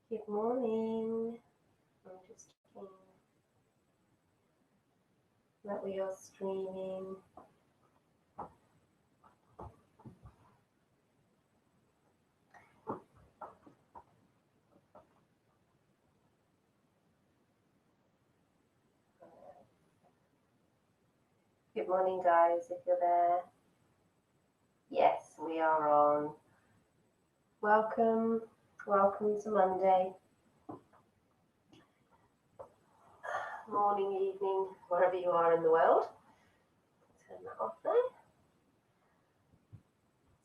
Good morning. I'm just checking that we are streaming. Good morning, guys, if you're there. Yes, we are on. Welcome to Monday. Morning, evening, wherever you are in the world. Turn that off there.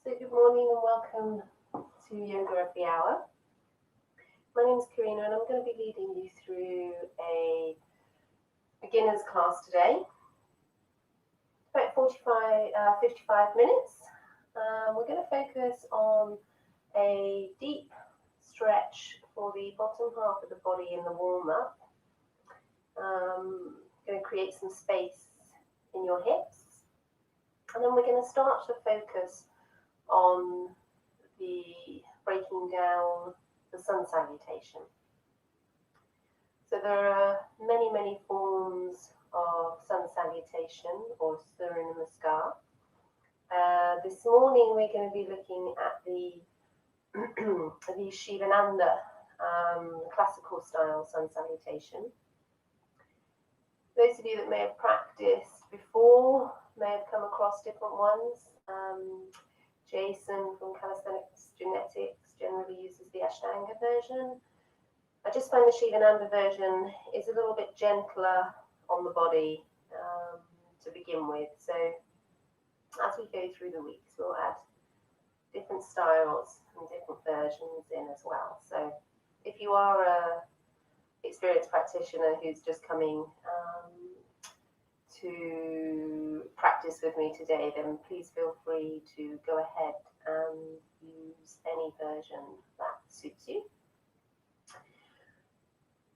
So good morning and welcome to Yoga Every Hour. My name's Kerrina and I'm going to be leading you through a beginner's class today. About 55 minutes. We're going to focus on a deep stretch for the bottom half of the body in the warm-up. Going to create some space in your hips. And then we're going to start to focus on the breaking down the sun salutation. So there are many forms of sun salutation or Surya Namaskar. This morning we're going to be looking at the Shivananda classical style sun salutation. Those of you that may have practiced before may have come across different ones. Jason from Calisthenics Genetics generally uses the Ashtanga version. I just find the Shivananda version is a little bit gentler on the body to begin with. So as we go through the weeks, we'll add different styles and different versions in as well. So if you are a experienced practitioner who's just coming to practice with me today, then please feel free to go ahead and use any version that suits you.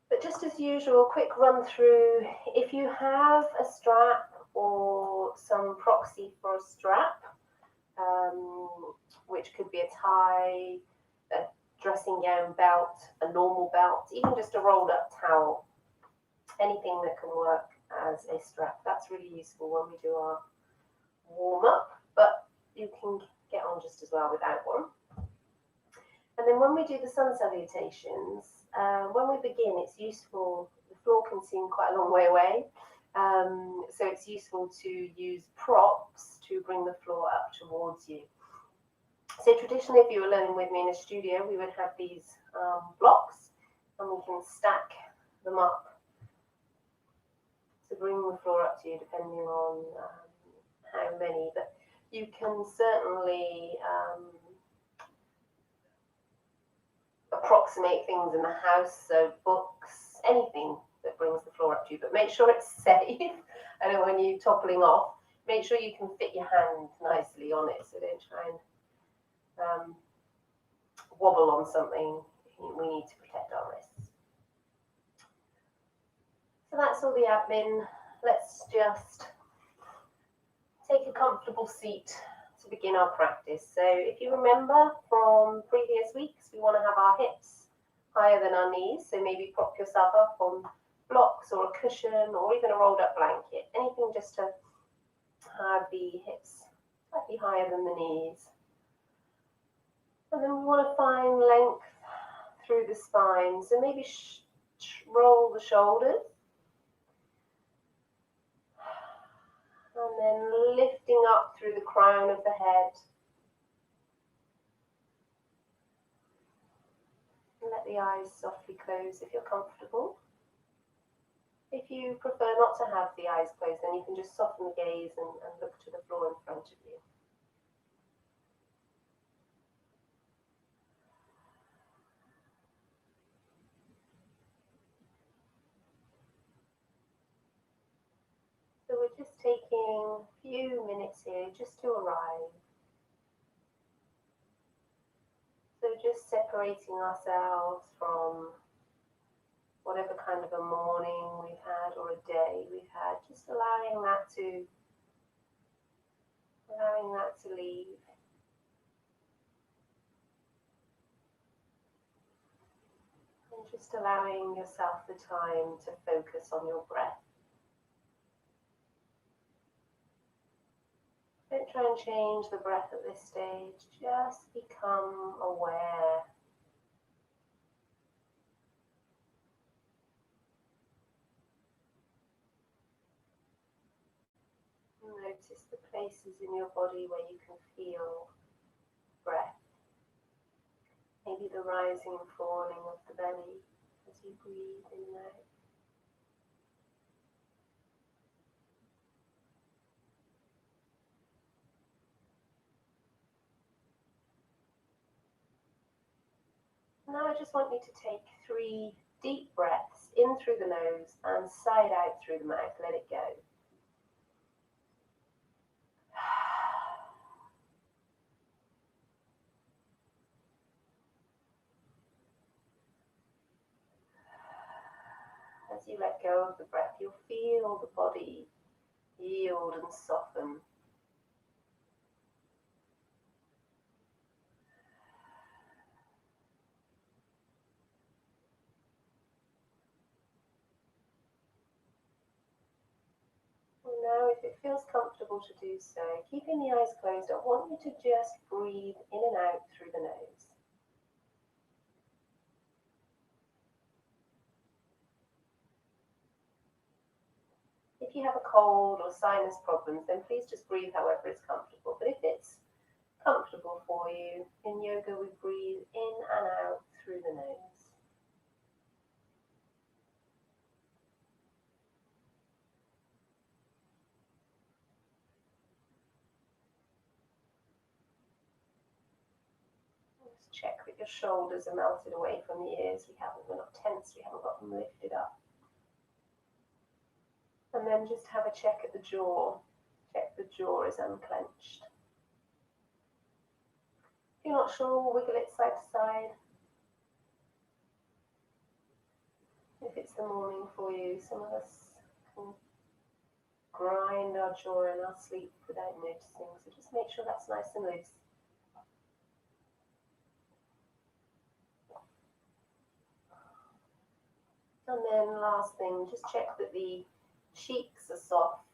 But just as usual, quick run through. If you have a strap or some proxy for a strap, which could be a tie, a dressing gown belt, a normal belt, even just a rolled up towel, anything that can work as a strap. That's really useful when we do our warm up, but you can get on just as well without one. And then when we do the sun salutations, when we begin, it's useful, the floor can seem quite a long way away, so it's useful to use props to bring the floor up towards you. So traditionally, if you were learning with me in a studio, we would have these blocks, and we can stack them up to bring the floor up to you, depending on how many. But you can certainly approximate things in the house, so books, anything that brings the floor up to you, but make sure it's safe. I know when you're toppling off, make sure you can fit your hand nicely on it, so don't try and wobble on something. We need to protect our wrists. So that's all the admin. Let's just take a comfortable seat to begin our practice. So if you remember from previous weeks, we want to have our hips higher than our knees. So maybe prop yourself up on blocks or a cushion or even a rolled up blanket. Anything just to have the hips slightly higher than the knees. And then we want to find length through the spine. So maybe roll the shoulders. And then lifting up through the crown of the head. And let the eyes softly close if you're comfortable. If you prefer not to have the eyes closed, then you can just soften the gaze and look to the floor in front of you. So we're just taking a few minutes here just to arrive. So just separating ourselves from whatever kind of a morning we've had or a day we've had, just allowing that to leave. Just allowing yourself the time to focus on your breath. Don't try and change the breath at this stage, just become aware. Notice the places in your body where you can feel breath. Maybe the rising and falling of the belly as you breathe in and out. Now I just want you to take 3 deep breaths in through the nose and side out through the mouth. Let it go. As you let go of the breath, you'll feel the body yield and soften. Now, if it feels comfortable to do so, keeping the eyes closed, I want you to just breathe in and out through the nose. If you have a cold or sinus problems, then please just breathe however is comfortable. But if it's comfortable for you, in yoga we breathe in and out through the nose. Just check that your shoulders are melted away from the ears. We're not tense, we haven't got them lifted up. And then just have a check at the jaw. Check the jaw is unclenched. If you're not sure, wiggle it side to side. If it's the morning for you, some of us can grind our jaw in our sleep without noticing. So just make sure that's nice and loose. And then last thing, just check that the cheeks are soft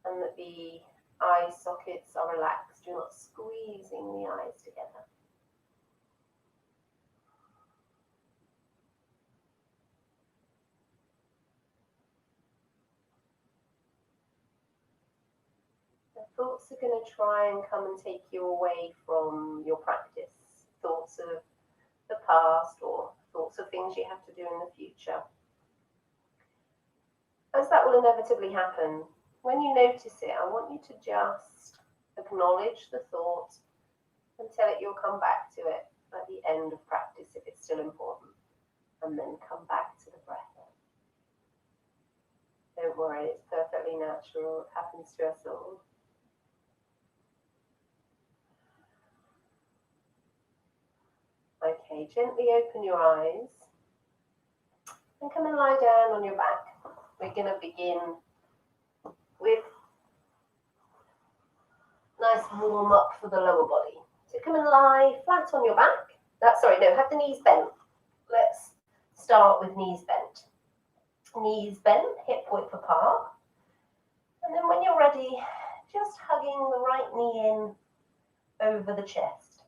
and that the eye sockets are relaxed. You're not squeezing the eyes together. The thoughts are going to try and come and take you away from your practice. Thoughts of the past or thoughts of things you have to do in the future. As that will inevitably happen, when you notice it, I want you to just acknowledge the thought and tell it you'll come back to it at the end of practice if it's still important, and then come back to the breath. Don't worry, it's perfectly natural. It happens to us all. Okay, gently open your eyes and come and lie down on your back. We're going to begin with nice warm up for the lower body. So come and lie flat on your back. Have the knees bent. Let's start with knees bent. Knees bent, hip width apart. And then when you're ready, just hugging the right knee in over the chest.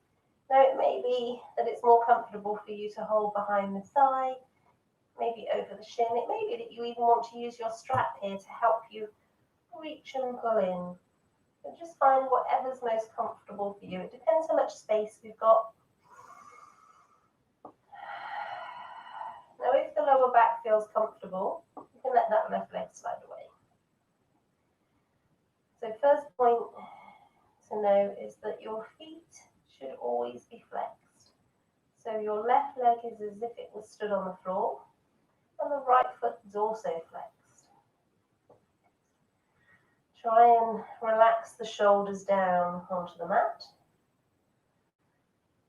Now it may be that it's more comfortable for you to hold behind the thigh, maybe over the shin. It may be that you even want to use your strap here to help you reach and pull in. But just find whatever's most comfortable for you. It depends how much space we've got. Now if the lower back feels comfortable, you can let that left leg slide away. So first point to know is that your feet should always be flexed. So your left leg is as if it was stood on the floor, and the right foot is also flexed. Try and relax the shoulders down onto the mat.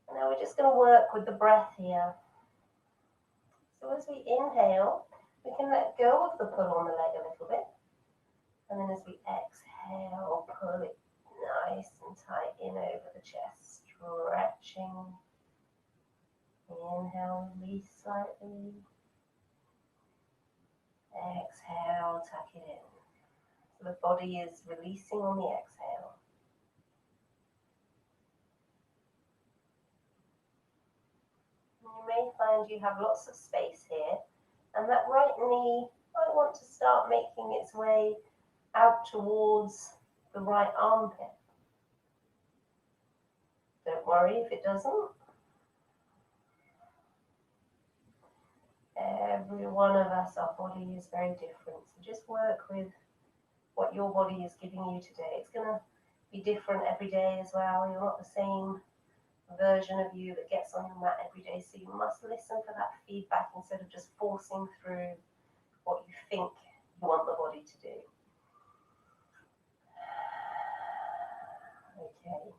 And now we're just going to work with the breath here. So as we inhale, we can let go of the pull on the leg a little bit. And then as we exhale, pull it nice and tight in over the chest, stretching. Inhale, release slightly. Exhale, tuck it in. So the body is releasing on the exhale. You may find you have lots of space here, and that right knee might want to start making its way out towards the right armpit. Don't worry if it doesn't. Every one of us, our body is very different. So just work with what your body is giving you today. It's going to be different every day as well. You're not the same version of you that gets on your mat every day. So you must listen for that feedback instead of just forcing through what you think you want the body to do. Okay,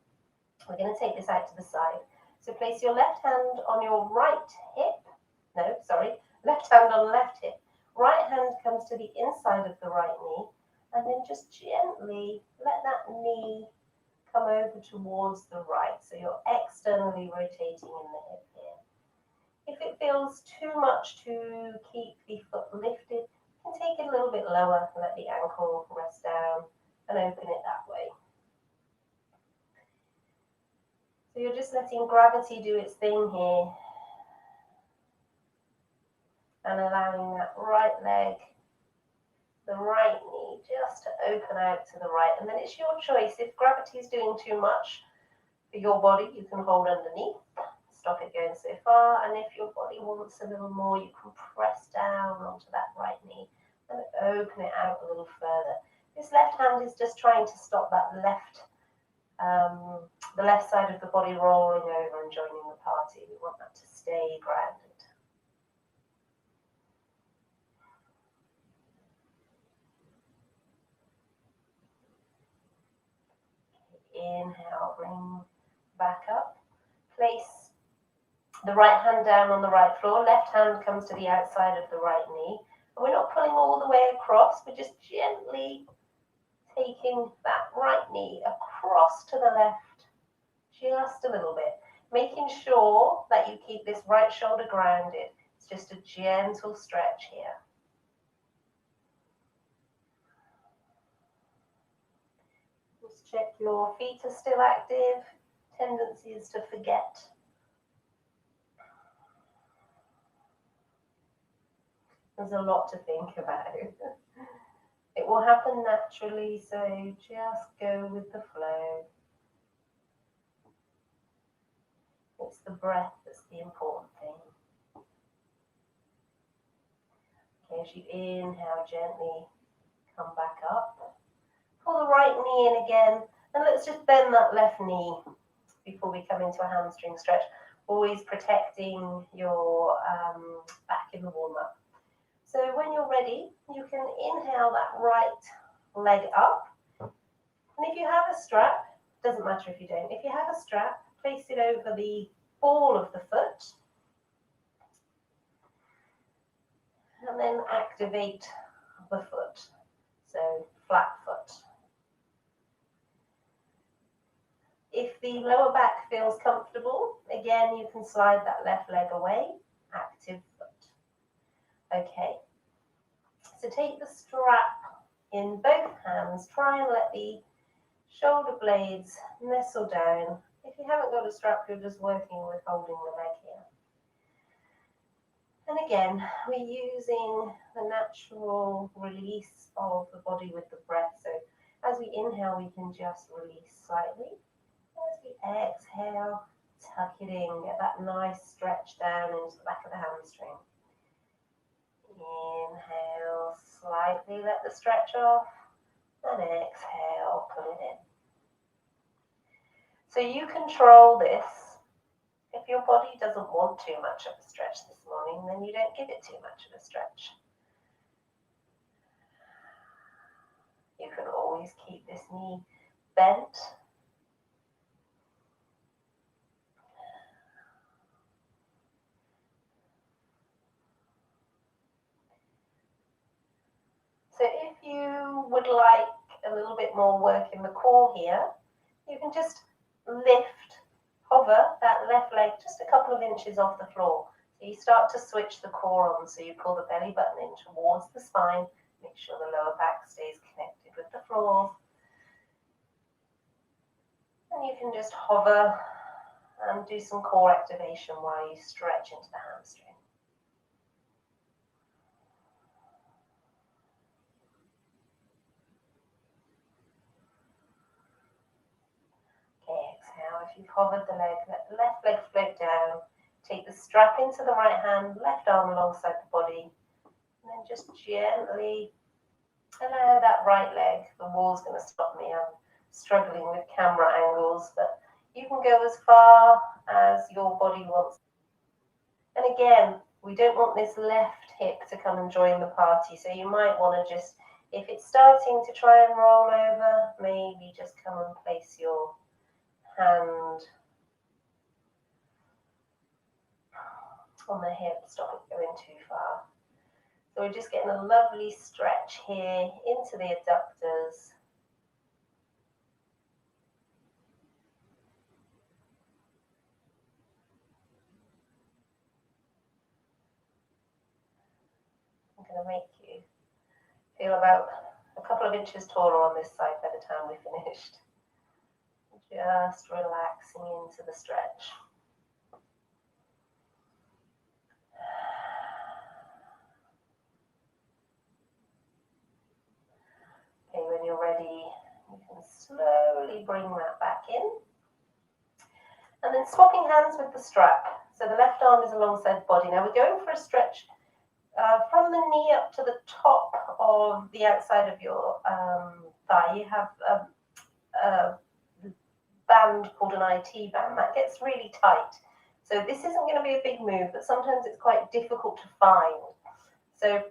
we're going to take this out to the side. So place your left hand on your right hip. No, sorry, left hand on left hip. Right hand comes to the inside of the right knee, and then just gently let that knee come over towards the right. So you're externally rotating in the hip here. If it feels too much to keep the foot lifted, you can take it a little bit lower, let the ankle rest down and open it that way. So you're just letting gravity do its thing here and allowing that right leg, the right knee, just to open out to the right. And then it's your choice. If gravity is doing too much for your body, you can hold underneath, stop it going so far. And if your body wants a little more, you can press down onto that right knee and open it out a little further. This left hand is just trying to stop that the left side of the body rolling over and joining the party. We want that to stay grounded. Inhale, bring back up. Place the right hand down on the right floor. Left hand comes to the outside of the right knee. And we're not pulling all the way across. We're just gently taking that right knee across to the left, just a little bit. Making sure that you keep this right shoulder grounded. It's just a gentle stretch here. Just check your feet are still active. Tendency is to forget. There's a lot to think about. It will happen naturally, so just go with the flow. It's the breath that's the important thing. Okay, as you inhale, gently come back up. Pull the right knee in again, and let's just bend that left knee before we come into a hamstring stretch. Always protecting your back in the warm-up. So when you're ready, you can inhale that right leg up. And if you have a strap, doesn't matter if you don't, if you have a strap, place it over the ball of the foot. And then activate the foot. So flat foot. If the lower back feels comfortable, again, you can slide that left leg away, active foot. Okay, so take the strap in both hands, try and let the shoulder blades nestle down. If you haven't got a strap, you're just working with holding the leg here. And again, we're using the natural release of the body with the breath. So as we inhale, we can just release slightly. As we exhale, tuck it in, get that nice stretch down into the back of the hamstring. Inhale, slightly let the stretch off, and exhale, pull it in. So you control this. If your body doesn't want too much of a stretch this morning, then you don't give it too much of a stretch. You can always keep this knee bent. So if you would like a little bit more work in the core here, you can just lift hover that left leg just a couple of inches off the floor. So you start to switch the core on, so you pull the belly button in towards the spine, make sure the lower back stays connected with the floor. And you can just hover and do some core activation while you stretch into the hamstring. Okay, exhale. If you've hovered the leg, let the left leg float down. Take the strap into the right hand, left arm alongside the body, and then just gently allow that right leg. The wall's going to stop me. I'm struggling with camera angles, but you can go as far as your body wants. And again, we don't want this left hip to come and join the party, so you might want to just, if it's starting to try and roll over, maybe just come and place your hand on the hip, stop it going too far. So we're just getting a lovely stretch here into the adductors. I'm going to make you feel about a couple of inches taller on this side by the time we're finished. Just relaxing into the stretch. Okay, when you're ready, you can slowly bring that back in. And then swapping hands with the strap. So the left arm is alongside the body. Now we're going for a stretch from the knee up to the top of the outside of your thigh. You have a band called an IT band. That gets really tight. So this isn't going to be a big move, but sometimes it's quite difficult to find. So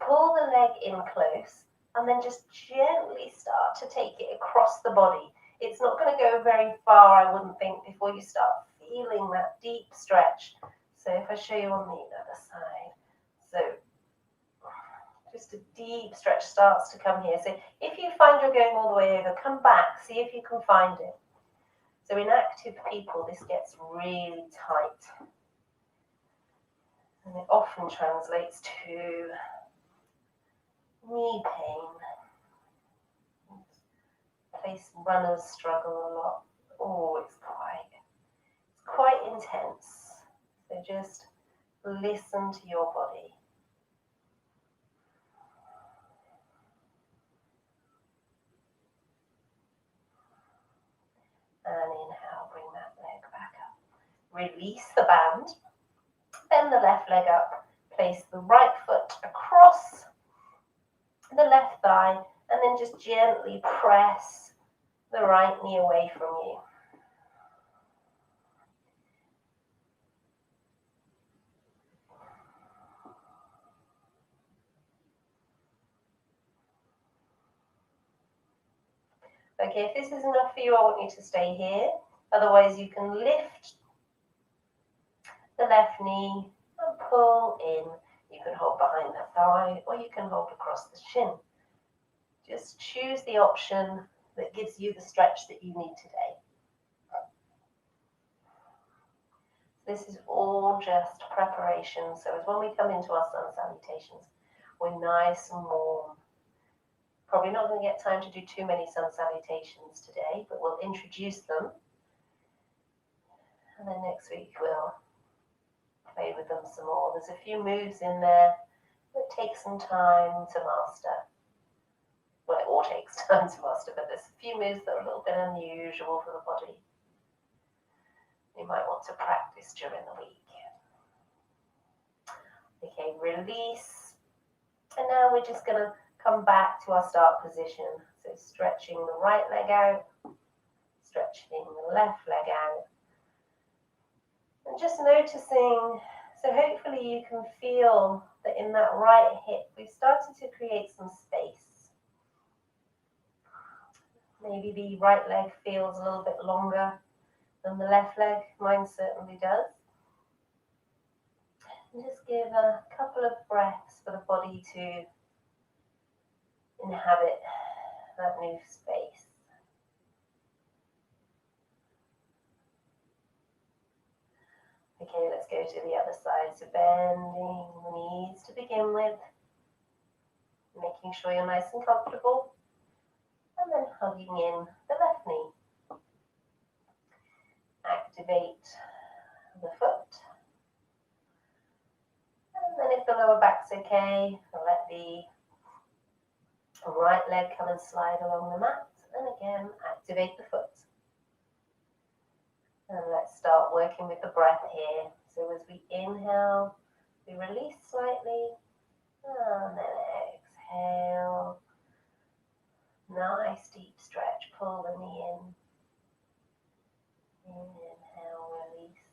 pull the leg in close and then just gently start to take it across the body. It's not going to go very far, I wouldn't think, before you start feeling that deep stretch. So if I show you on the other side, so just a deep stretch starts to come here. So if you find you're going all the way over, come back, see if you can find it. So in active people, this gets really tight. And it often translates to knee pain. Place runners struggle a lot. Oh, it's quite intense. So just listen to your body. And inhale, bring that leg back up. Release the band. Bend the left leg up. Place the right foot across the left thigh. And then just gently press the right knee away from you. Okay, if this is enough for you, I want you to stay here. Otherwise, you can lift the left knee and pull in. You can hold behind the thigh or you can hold across the shin. Just choose the option that gives you the stretch that you need today. This is all just preparation. So as when we come into our sun salutations, we're nice and warm. Probably not going to get time to do too many sun salutations today, but we'll introduce them. And then next week we'll play with them some more. There's a few moves in there that take some time to master. Well, it all takes time to master, but there's a few moves that are a little bit unusual for the body. You might want to practice during the week. Okay, release. And now we're just going to come back to our start position. So stretching the right leg out, stretching the left leg out. And just noticing, so hopefully you can feel that in that right hip, we've started to create some space. Maybe the right leg feels a little bit longer than the left leg. Mine certainly does. And just give a couple of breaths for the body to inhabit that new space. Okay, let's go to the other side. So bending the knees to begin with, making sure you're nice and comfortable, and then hugging in the left knee. Activate the foot, and then if the lower back's okay, let the right leg come and slide along the mat, and again activate the foot. And let's start working with the breath here. So as we inhale, we release slightly, and then exhale. Nice deep stretch, pull the knee in. Inhale, release.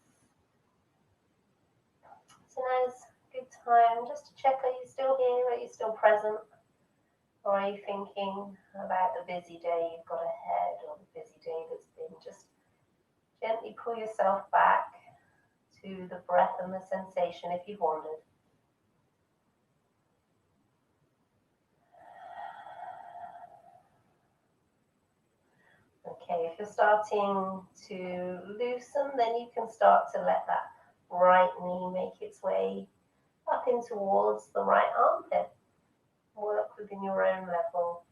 So now's a good time just to check, are you still here? Are you still present? Or are you thinking about the busy day you've got ahead, or the busy day that's been? Just gently pull yourself back to the breath and the sensation if you've wandered. Okay, if you're starting to loosen, then you can start to let that right knee make its way up in towards the right armpit. Work within your own level.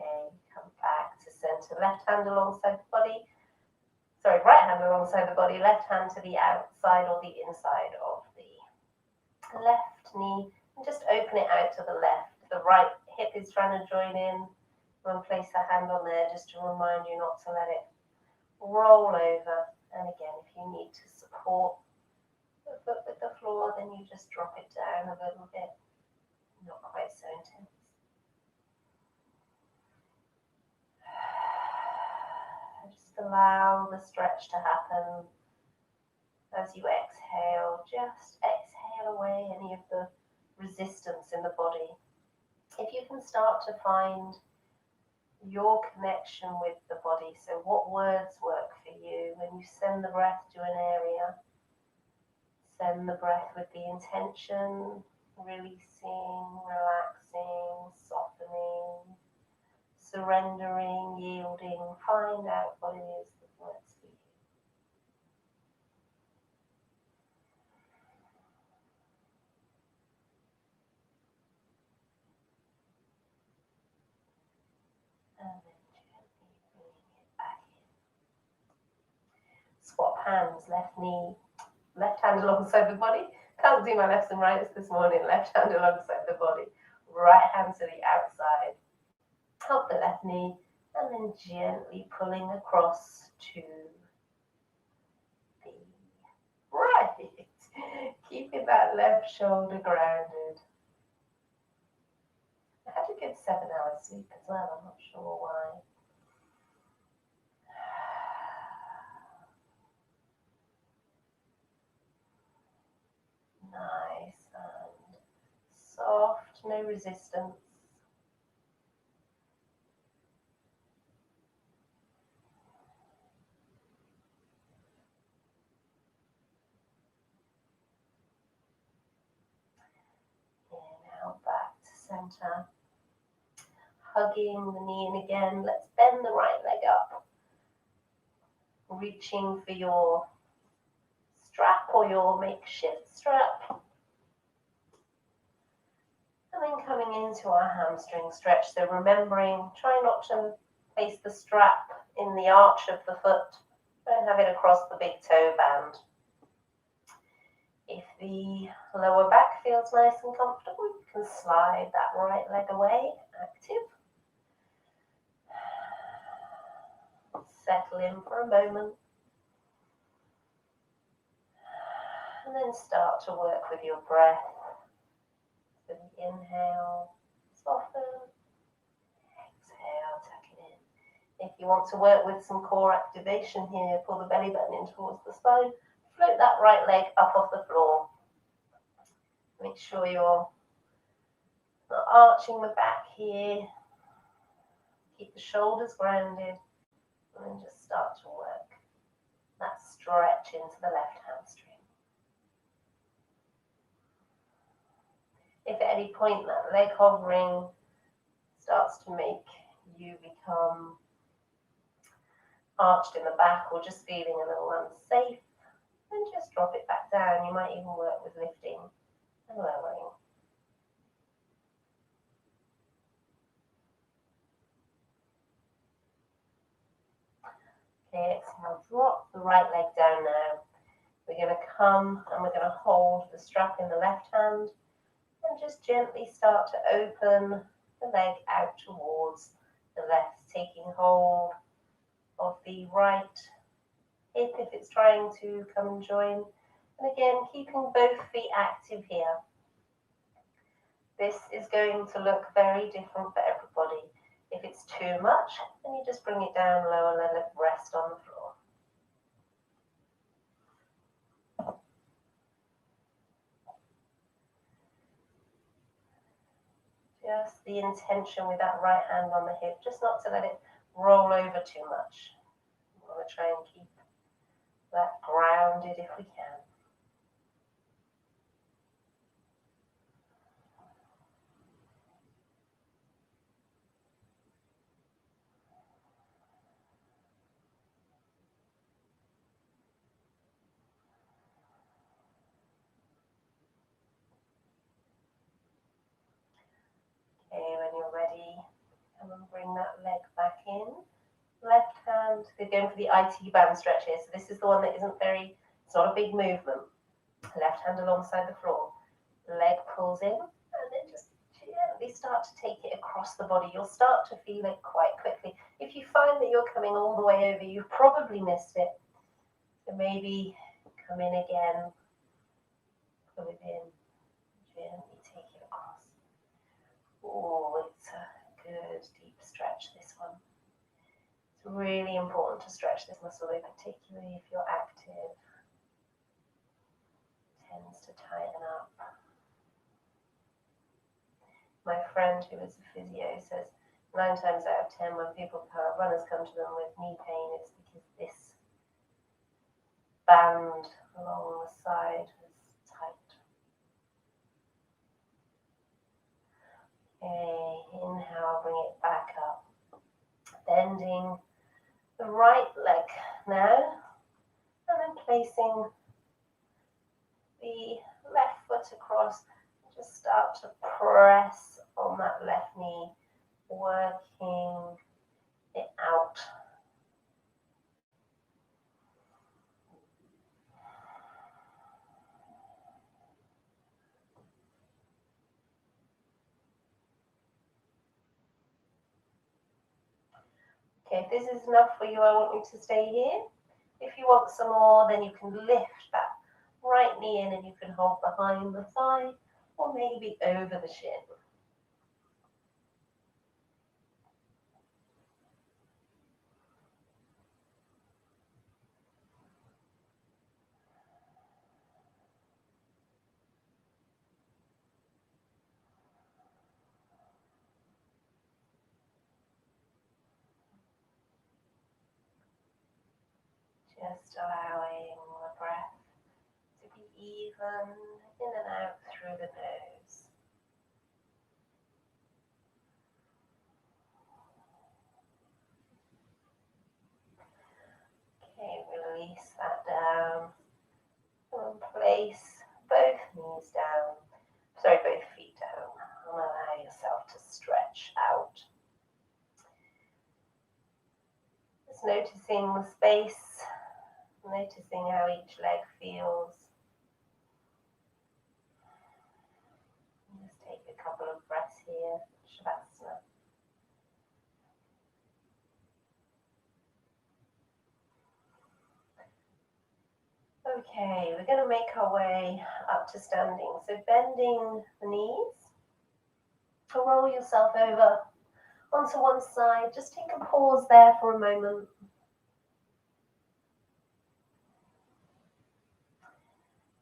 Okay, come back to center. Left hand alongside the body. Sorry, right hand alongside the body. Left hand to the outside or the inside of the left knee. And just open it out to the left. The right hip is trying to join in. And place a hand on there just to remind you not to let it roll over. And again, if you need to support the foot with the floor, then you just drop it down a little bit. Not quite so intense. Just allow the stretch to happen as you exhale. Just exhale away any of the resistance in the body. If you can start to find your connection with the body, so what words work for you when you send the breath to an area. Send the breath with the intention, releasing, relaxing, softening, surrendering, yielding. Find out what it is that works for you. And then gently bringing it back in. Swap hands, left knee, left hand alongside the body. Can't do my lefts and rights this morning. Left hand alongside the body. Right hand to the outside of the left knee. And then gently pulling across to the right. Keeping that left shoulder grounded. I had a good 7 hours sleep as well. I'm not sure why. Nice and soft, no resistance. Now back to center. Hugging the knee in again. Let's bend the right leg up. Reaching for your strap or your makeshift strap. And then coming into our hamstring stretch. So remembering, try not to place the strap in the arch of the foot. Don't have it across the big toe band. If the lower back feels nice and comfortable, you can slide that right leg away, active. Settle in for a moment. And then start to work with your breath. So the inhale, soften. Exhale, tuck it in. If you want to work with some core activation here, pull the belly button in towards the spine. Float that right leg up off the floor. Make sure you're not arching the back here. Keep the shoulders grounded. And then just start to work. stretch into the left hamstring. If at any point that leg hovering starts to make you become arched in the back or just feeling a little unsafe, then just drop it back down. You might even work with lifting and lowering. Okay, exhale, drop the right leg down now. We're going to come and we're going to hold the strap in the left hand and just gently start to open the leg out towards the left, taking hold of the right hip if it's trying to come and join. And again, keeping both feet active here. This is going to look very different for everybody. If it's too much, then you just bring it down low and let it rest on the floor. Just the intention with that right hand on the hip, just not to let it roll over too much. We want to try and keep that grounded if we can. Okay, when you're ready, come and bring that leg back in. Left hand, we're going for the IT band stretch here. So this is the one that isn't very, it's not a big movement. Left hand alongside the floor. Leg pulls in and then just gently start to take it across the body. You'll start to feel it quite quickly. If you find that you're coming all the way over, you've probably missed it. So maybe come in again, pull it in, gently take it across. Oh, it's a good deep stretch, this one. It's really important to stretch this muscle, particularly if you're active. It tends to tighten up. My friend who is a physio says 9 times out of 10 when runners come to them with knee pain, it's because this band along the side is tight. Okay, inhale, bring it back up. Bending the right leg now, and then placing the left foot across. Just start to press on that left knee, working it out. Okay, if this is enough for you, I want you to stay here. If you want some more, then you can lift that right knee in and you can hold behind the thigh or maybe over the shin. Just allowing the breath to be even in and out through the nose. Okay, release that down and place both knees down, both feet down, and allow yourself to stretch out. Just noticing the space, noticing how each leg feels. Just take a couple of breaths here, Shavasana. Okay, we're going to make our way up to standing. So bending the knees, roll yourself over onto one side. Just take a pause there for a moment.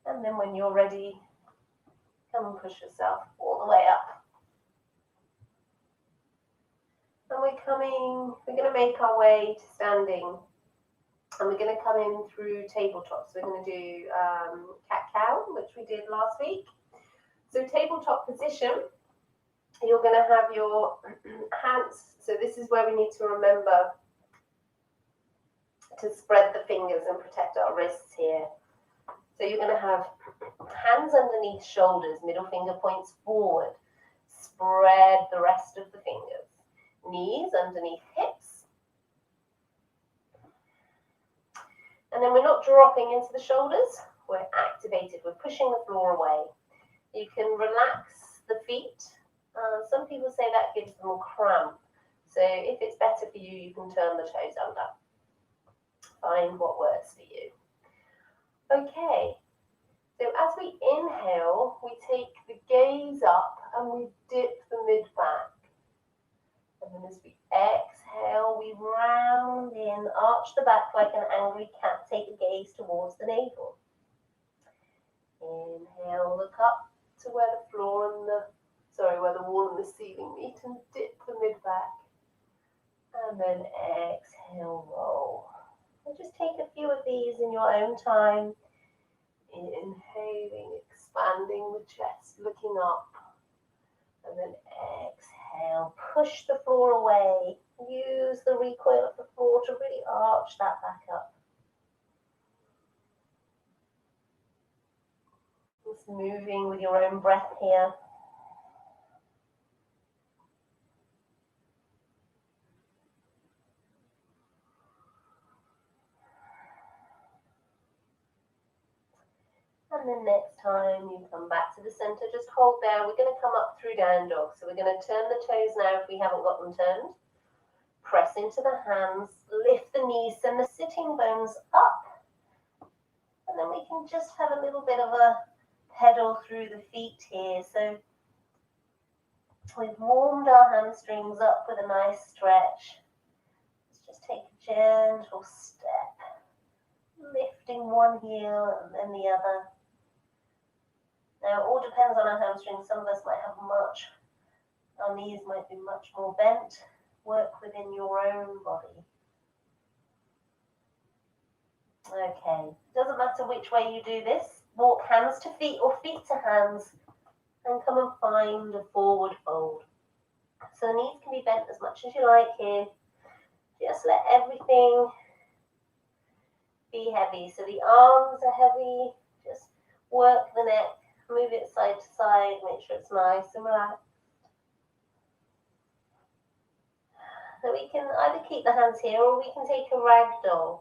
And then when you're ready, come and push yourself all the way up. And we're going to make our way to standing. And we're going to come in through tabletop. So we're going to do cat-cow, which we did last week. So tabletop position, you're going to have your hands. So this is where we need to remember to spread the fingers and protect our wrists here. So you're going to have hands underneath shoulders, middle finger points forward. Spread the rest of the fingers. Knees underneath hips. And then we're not dropping into the shoulders. We're activated. We're pushing the floor away. You can relax the feet. Some people say that gives them a cramp. So if it's better for you, you can turn the toes under. Find what works for you. Okay. So as we inhale, we take the gaze up and we dip the mid back. And then as we exhale, we round in, arch the back like an angry cat, take the gaze towards the navel. Inhale, look up to where the floor and where the wall and the ceiling meet and dip the mid back. And then exhale, roll. And just take a few of these in your own time. Inhaling, expanding the chest, looking up. And then exhale, push the floor away. Use the recoil of the floor to really arch that back up. Just moving with your own breath here. And then next time you come back to the center, just hold there. We're going to come up through down dog. So we're going to turn the toes now if we haven't got them turned. Press into the hands, lift the knees, send the sitting bones up. And then we can just have a little bit of a pedal through the feet here. So we've warmed our hamstrings up with a nice stretch. Let's just take a gentle step, lifting one heel and then the other. Now, it all depends on our hamstrings. Some of us might have our knees might be much more bent. Work within your own body. Okay, doesn't matter which way you do this. Walk hands to feet or feet to hands and come and find a forward fold. So the knees can be bent as much as you like here. Just let everything be heavy. So the arms are heavy. Just work the neck. Move it side to side, make sure it's nice and relaxed. So we can either keep the hands here or we can take a ragdoll.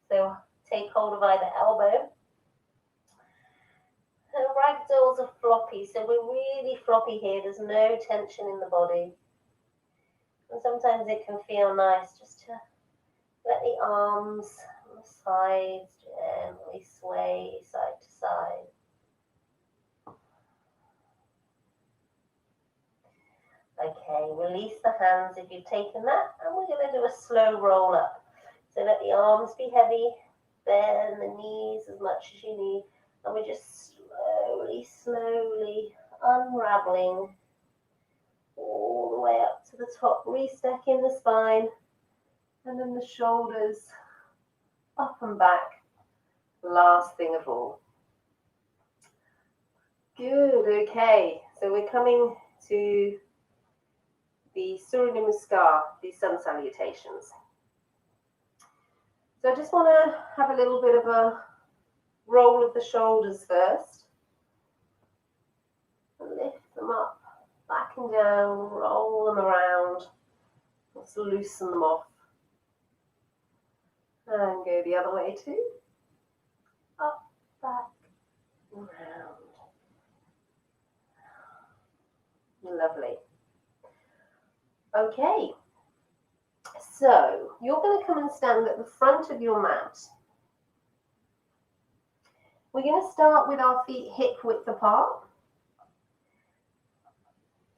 So take hold of either elbow. And ragdolls are floppy, so we're really floppy here. There's no tension in the body. And sometimes it can feel nice just to let the arms on the sides gently sway side to side. Okay, release the hands if you've taken that, and we're going to do a slow roll up. So let the arms be heavy, bend the knees as much as you need, and we're just slowly unraveling all the way up to the top, restacking the spine, and then the shoulders up and back, last thing of all. Good, okay, so we're coming to the Surya Namaskar, the sun salutations. So I just want to have a little bit of a roll of the shoulders first. Lift them up, back and down, roll them around. Let's loosen them off. And go the other way too. Up, back, round. Lovely. Okay, so you're going to come and stand at the front of your mat. We're going to start with our feet hip width apart.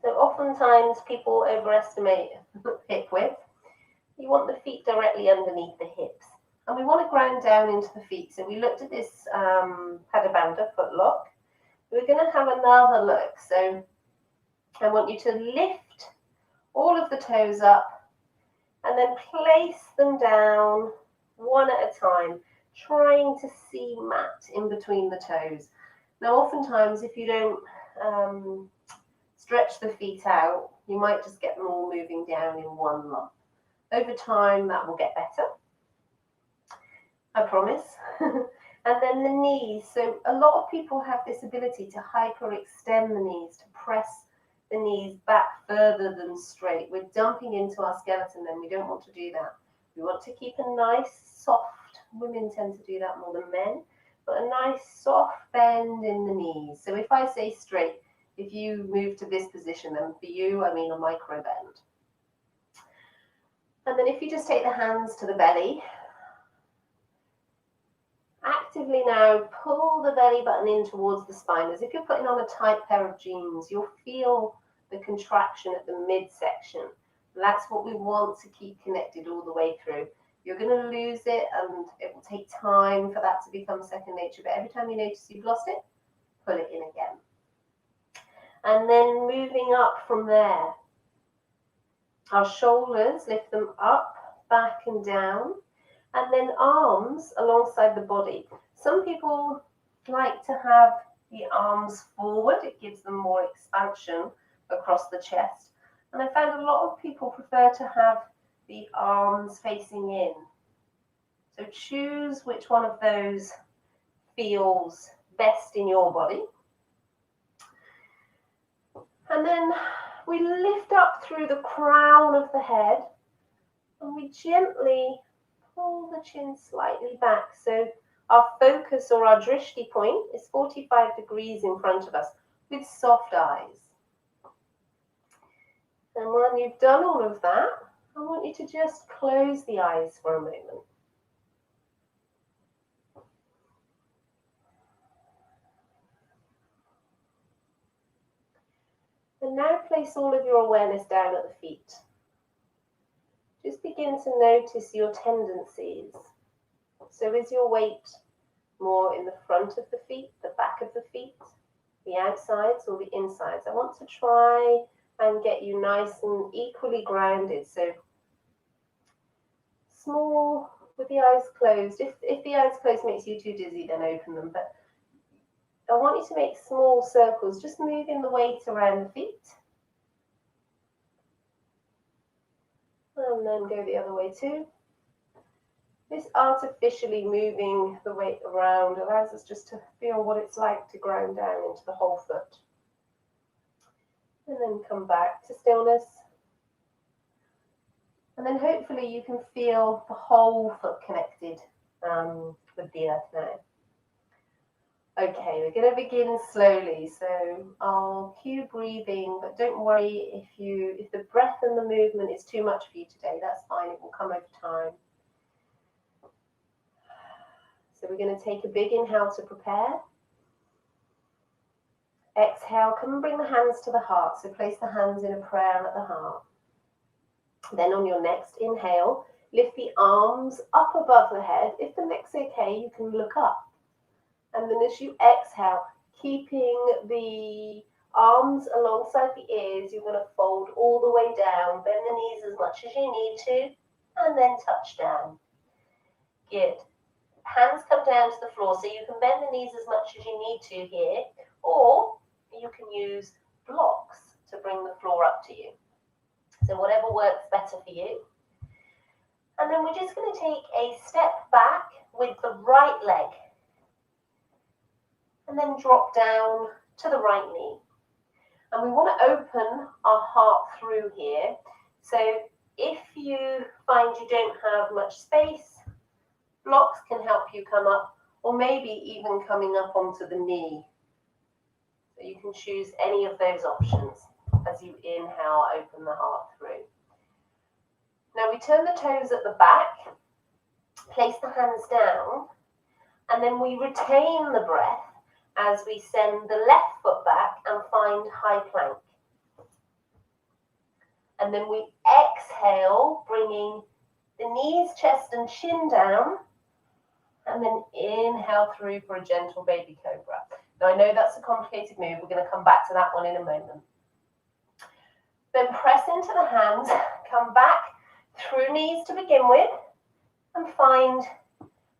So oftentimes people overestimate hip width. You want the feet directly underneath the hips. And we want to ground down into the feet. So we looked at this Padabandha foot lock. We're going to have another look. So I want you to lift all of the toes up and then place them down one at a time, trying to see mat in between the toes. Now, oftentimes, if you don't stretch the feet out, you might just get them all moving down in one lump. Over time, that will get better, I promise. And then the knees. So a lot of people have this ability to hyperextend the knees, to press the knees back further than straight. We're dumping into our skeleton then. We don't want to do that. We want to keep a nice, soft, women tend to do that more than men, but a nice, soft bend in the knees. So if I say straight, if you move to this position, then for you, I mean a micro bend. And then if you just take the hands to the belly, actively now pull the belly button in towards the spine, as if you're putting on a tight pair of jeans. You'll feel the contraction at the midsection. That's what we want to keep connected all the way through. You're going to lose it, and it will take time for that to become second nature. But every time you notice you've lost it, pull it in again. And then moving up from there, our shoulders, lift them up, back and down. And then arms alongside the body. Some people like to have the arms forward. It gives them more expansion across the chest. And I found a lot of people prefer to have the arms facing in. So choose which one of those feels best in your body. And then we lift up through the crown of the head, and we gently pull the chin slightly back. So our focus, or our drishti point, is 45 degrees in front of us with soft eyes. And when you've done all of that, I want you to just close the eyes for a moment. And now place all of your awareness down at the feet. Just begin to notice your tendencies. So is your weight more in the front of the feet, the back of the feet, the outsides or the insides? I want to try and get you nice and equally grounded. So small with the eyes closed. If the eyes closed makes you too dizzy, then open them. But I want you to make small circles, just moving the weight around the feet. And then go the other way too. This artificially moving the weight around allows us just to feel what it's like to ground down into the whole foot. And then come back to stillness. And then hopefully you can feel the whole foot connected with the earth now. Okay, we're going to begin slowly, so I'll cue breathing, but don't worry if the breath and the movement is too much for you today, that's fine, it will come over time. So we're going to take a big inhale to prepare. Exhale, come and bring the hands to the heart, so place the hands in a prayer at the heart. Then on your next inhale, lift the arms up above the head. If the neck's okay, you can look up. And then as you exhale, keeping the arms alongside the ears, you're going to fold all the way down, bend the knees as much as you need to, and then touch down. Good. Hands come down to the floor, so you can bend the knees as much as you need to here, or you can use blocks to bring the floor up to you. So whatever works better for you. And then we're just going to take a step back with the right leg. And then drop down to the right knee. And we want to open our heart through here. So if you find you don't have much space, blocks can help you come up, or maybe even coming up onto the knee. So you can choose any of those options as you inhale, open the heart through. Now we turn the toes at the back, place the hands down, and then we retain the breath as we send the left foot back and find high plank. And then we exhale, bringing the knees, chest and chin down, and then inhale through for a gentle baby cobra. Now I know that's a complicated move, we're going to come back to that one in a moment. Then press into the hands, come back through knees to begin with, and find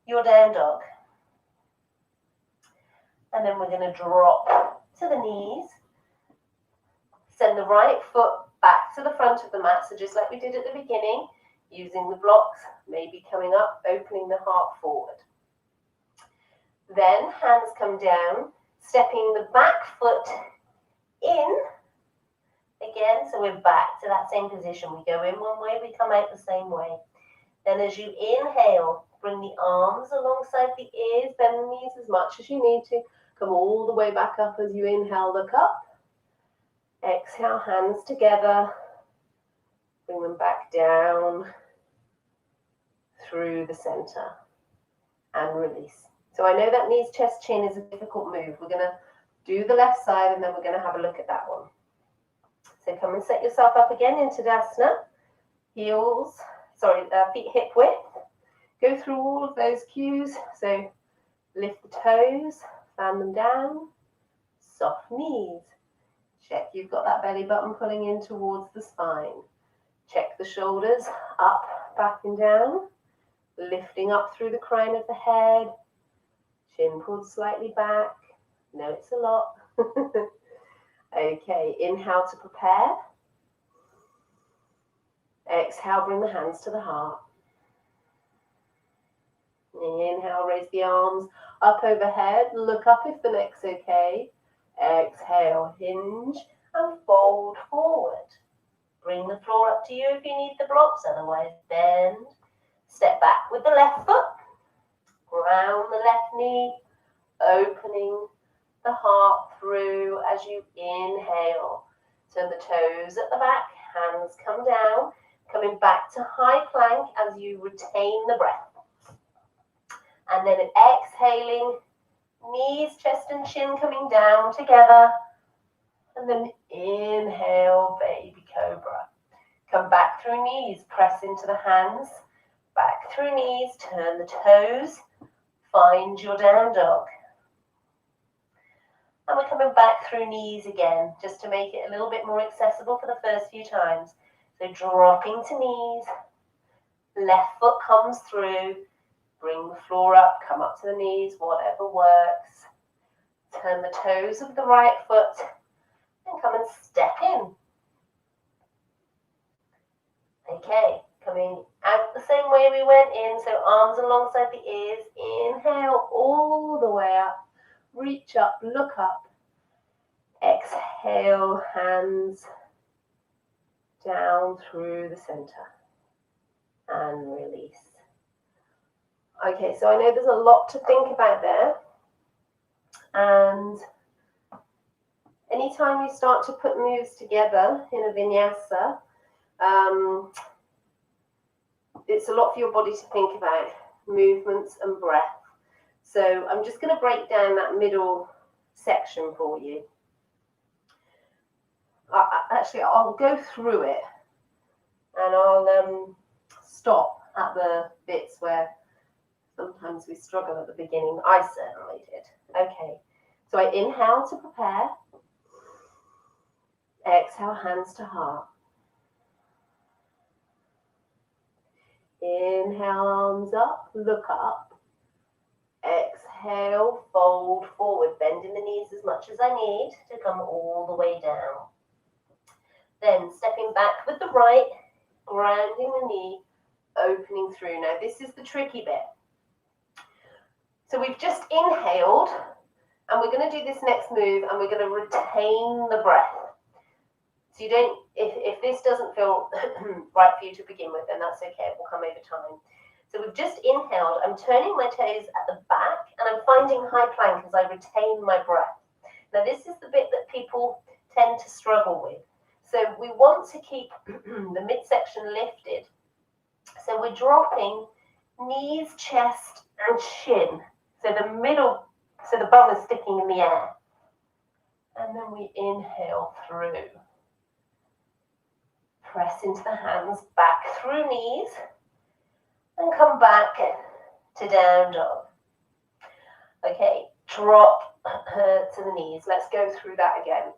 your down dog. And then we're going to drop to the knees. Send the right foot back to the front of the mat. So just like we did at the beginning, using the blocks, maybe coming up, opening the heart forward. Then hands come down, stepping the back foot in again. So we're back to that same position. We go in one way, we come out the same way. Then as you inhale, bring the arms alongside the ears, bend the knees as much as you need to. Come all the way back up as you inhale, look up. Exhale, hands together. Bring them back down through the center and release. So I know that knees, chest, chin is a difficult move. We're going to do the left side and then we're going to have a look at that one. So come and set yourself up again in Tadasana. Feet hip width. Go through all of those cues. So lift the toes, fan them down, soft knees. Check you've got that belly button pulling in towards the spine. Check the shoulders up, back and down. Lifting up through the crown of the head. Chin pulled slightly back. No, it's a lot. Okay, inhale to prepare. Exhale, bring the hands to the heart. Inhale, raise the arms up overhead. Look up if the neck's okay. Exhale, hinge and fold forward. Bring the floor up to you if you need the blocks, otherwise bend. Step back with the left foot. Ground the left knee, opening the heart through as you inhale. Turn the toes at the back, hands come down, coming back to high plank as you retain the breath. And then exhaling, knees, chest and chin coming down together. And then inhale, baby cobra. Come back through knees, press into the hands. Back through knees, turn the toes. Find your down dog. And we're coming back through knees again, just to make it a little bit more accessible for the first few times. So dropping to knees. Left foot comes through. Bring the floor up, come up to the knees, whatever works. Turn the toes of the right foot and come and step in. Okay, coming out the same way we went in, so arms alongside the ears. Inhale all the way up, reach up, look up. Exhale, hands down through the center and release. Okay, so I know there's a lot to think about there, and anytime you start to put moves together in a vinyasa, it's a lot for your body to think about, movements and breath. So I'm just going to break down that middle section for you. Actually, I'll go through it, and I'll stop at the bits where sometimes we struggle at the beginning. I certainly did. Okay, so I inhale to prepare. Exhale, hands to heart. Inhale, arms up, look up. Exhale, fold forward, bending the knees as much as I need to come all the way down. Then stepping back with the right, grounding the knee, opening through. Now this is the tricky bit. So we've just inhaled, and we're going to do this next move, and we're going to retain the breath. So you don't, if this doesn't feel right for you to begin with, then that's okay, it will come over time. So we've just inhaled, I'm turning my toes at the back, and I'm finding high plank as I retain my breath. Now this is the bit that people tend to struggle with. So we want to keep the midsection lifted. So we're dropping knees, chest, and chin. So the middle, so the bum is sticking in the air. And then we inhale through. Press into the hands, back through knees, and come back to down dog. Okay, drop to the knees. Let's go through that again.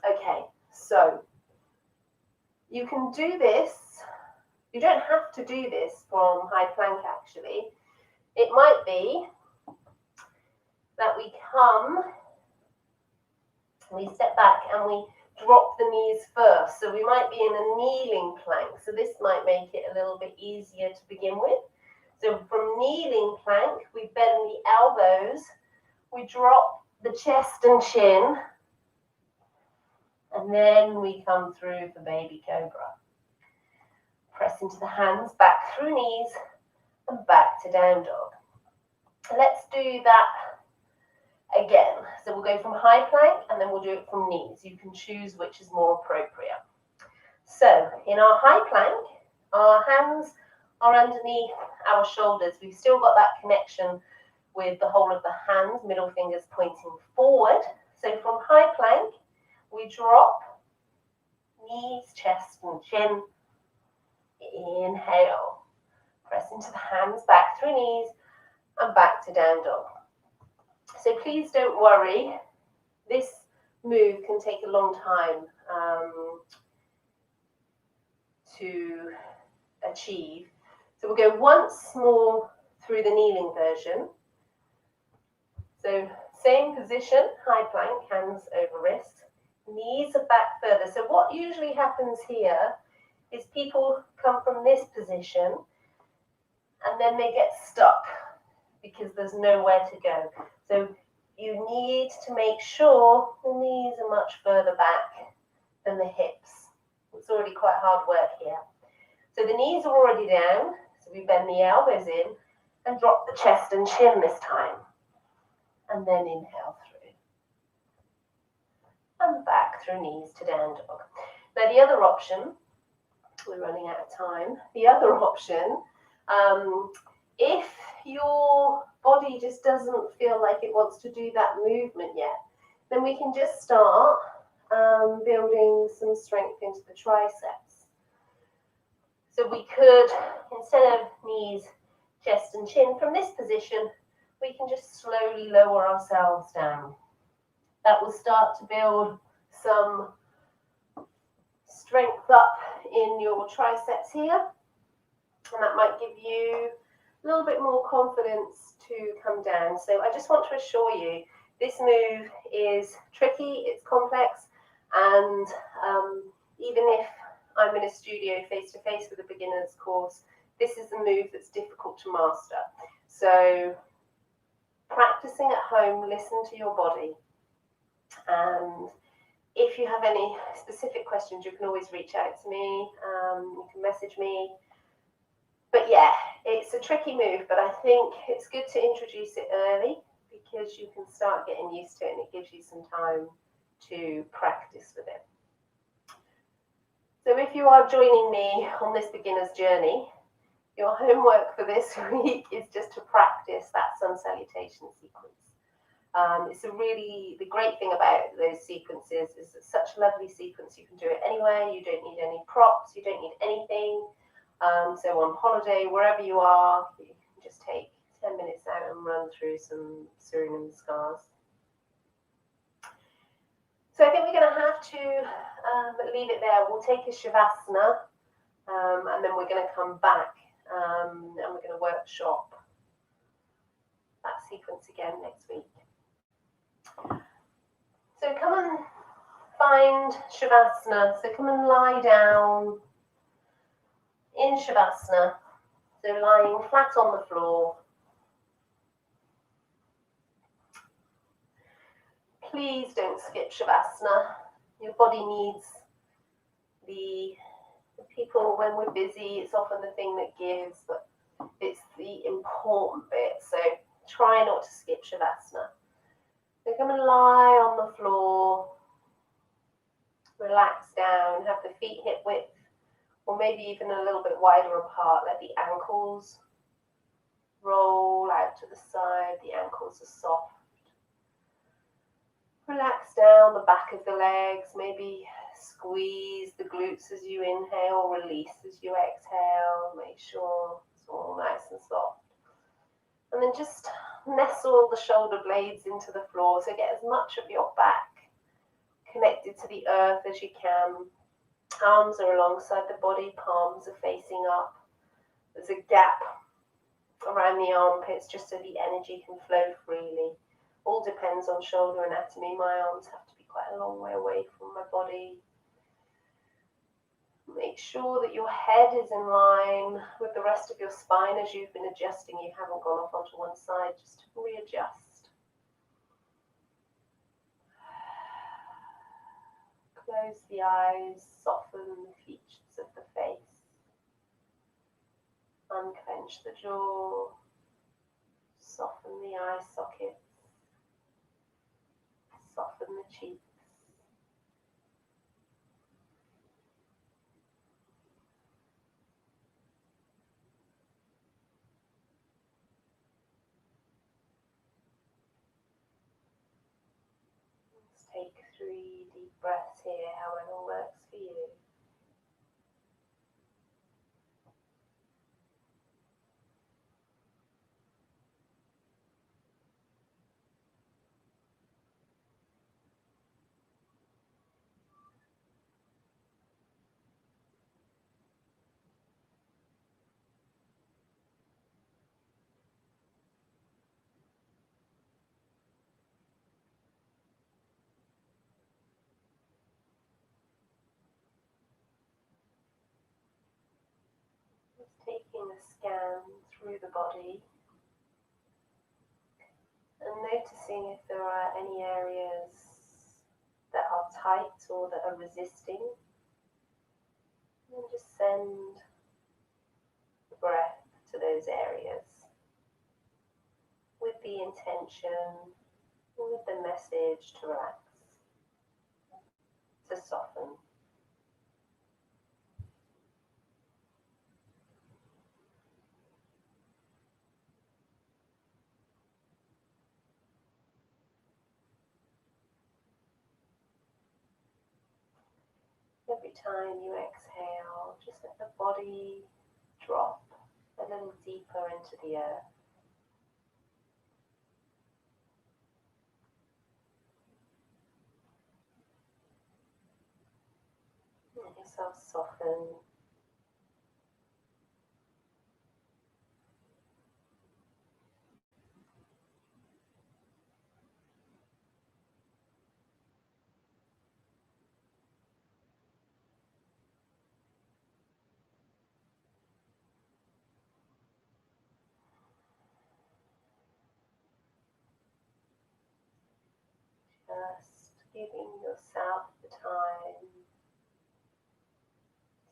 Okay, so you can do this You don't have to do this from high plank actually. It might be that we step back and we drop the knees first. So we might be in a kneeling plank. So this might make it a little bit easier to begin with. So from kneeling plank, we bend the elbows, we drop the chest and chin, and then we come through for baby cobra. Press into the hands, back through knees, and back to down dog. Let's do that again. So we'll go from high plank and then we'll do it from knees. You can choose which is more appropriate. So in our high plank, our hands are underneath our shoulders. We've still got that connection with the whole of the hand, middle fingers pointing forward. So from high plank, we drop knees, chest and chin. Inhale. Press into the hands, back through knees and back to down dog. So please don't worry, this move can take a long time to achieve. So we'll go once more through the kneeling version. So same position, high plank, hands over wrist, knees are back further. So what usually happens here is people come from this position and then they get stuck because there's nowhere to go. So you need to make sure the knees are much further back than the hips. It's already quite hard work here. So the knees are already down, so we bend the elbows in and drop the chest and chin this time. And then inhale through. And back through knees to down dog. Now the other option, we're running out of time, the other option, if your body just doesn't feel like it wants to do that movement yet, then we can just start building some strength into the triceps. So we could, instead of knees, chest and chin, from this position, we can just slowly lower ourselves down. That will start to build some strength up in your triceps here, and that might give you a little bit more confidence to come down. So I just want to assure you, this move is tricky, it's complex, and even if I'm in a studio face-to-face with a beginner's course, this is a move that's difficult to master. So practicing at home, listen to your body, and if you have any specific questions, you can always reach out to me, you can message me. But yeah, it's a tricky move, but I think it's good to introduce it early because you can start getting used to it and it gives you some time to practice with it. So if you are joining me on this beginner's journey, your homework for this week is just to practice that sun salutation sequence. It's the great thing about those sequences is it's such a lovely sequence. You can do it anywhere. You don't need any props. You don't need anything. So on holiday, wherever you are, you can just take 10 minutes out and run through some Surya Namaskars. So I think we're going to have to leave it there. We'll take a Shavasana, and then we're going to come back and we're going to workshop that sequence again next week. So come and find Shavasana. So come and lie down in Shavasana. So lying flat on the floor. Please don't skip Shavasana. Your body needs the people when we're busy. It's often the thing that gives, but it's the important bit. So try not to skip Shavasana. So come and lie on the floor. Relax down. Have the feet hip width, or maybe even a little bit wider apart. Let the ankles roll out to the side. The ankles are soft. Relax down the back of the legs. Maybe squeeze the glutes as you inhale. Release as you exhale. Make sure it's all nice and soft. And then just nestle the shoulder blades into the floor. So get as much of your back connected to the earth as you can. Arms are alongside the body, palms are facing up. There's a gap around the armpits just so the energy can flow freely. All depends on shoulder anatomy. My arms have to be quite a long way away from my body. Make sure that your head is in line with the rest of your spine as you've been adjusting. You haven't gone off onto one side, just readjust. Close the eyes, soften the features of the face. Unclench the jaw, soften the eye sockets, soften the cheeks. Let's take 3 deep breaths here, however works for you. Just taking a scan through the body and noticing if there are any areas that are tight or that are resisting. And just send the breath to those areas with the intention, with the message to relax, to soften. Every time you exhale, just let the body drop a little deeper into the earth. Let yourself soften. Just giving yourself the time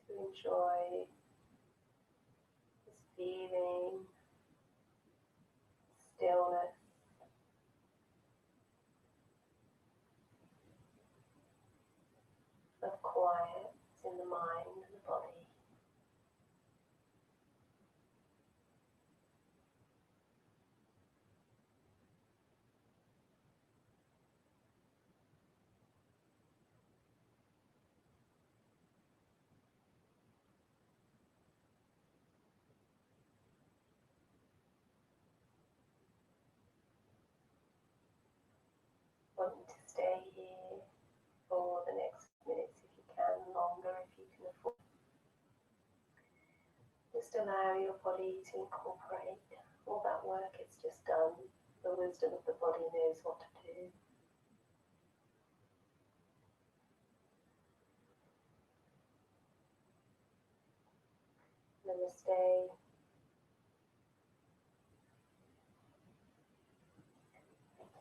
to enjoy this feeling, stillness, of quiet in the mind and the body. Wanting to stay here for the next minutes if you can, longer if you can afford. Just allow your body to incorporate all that work it's just done. The wisdom of the body knows what to do. Namaste.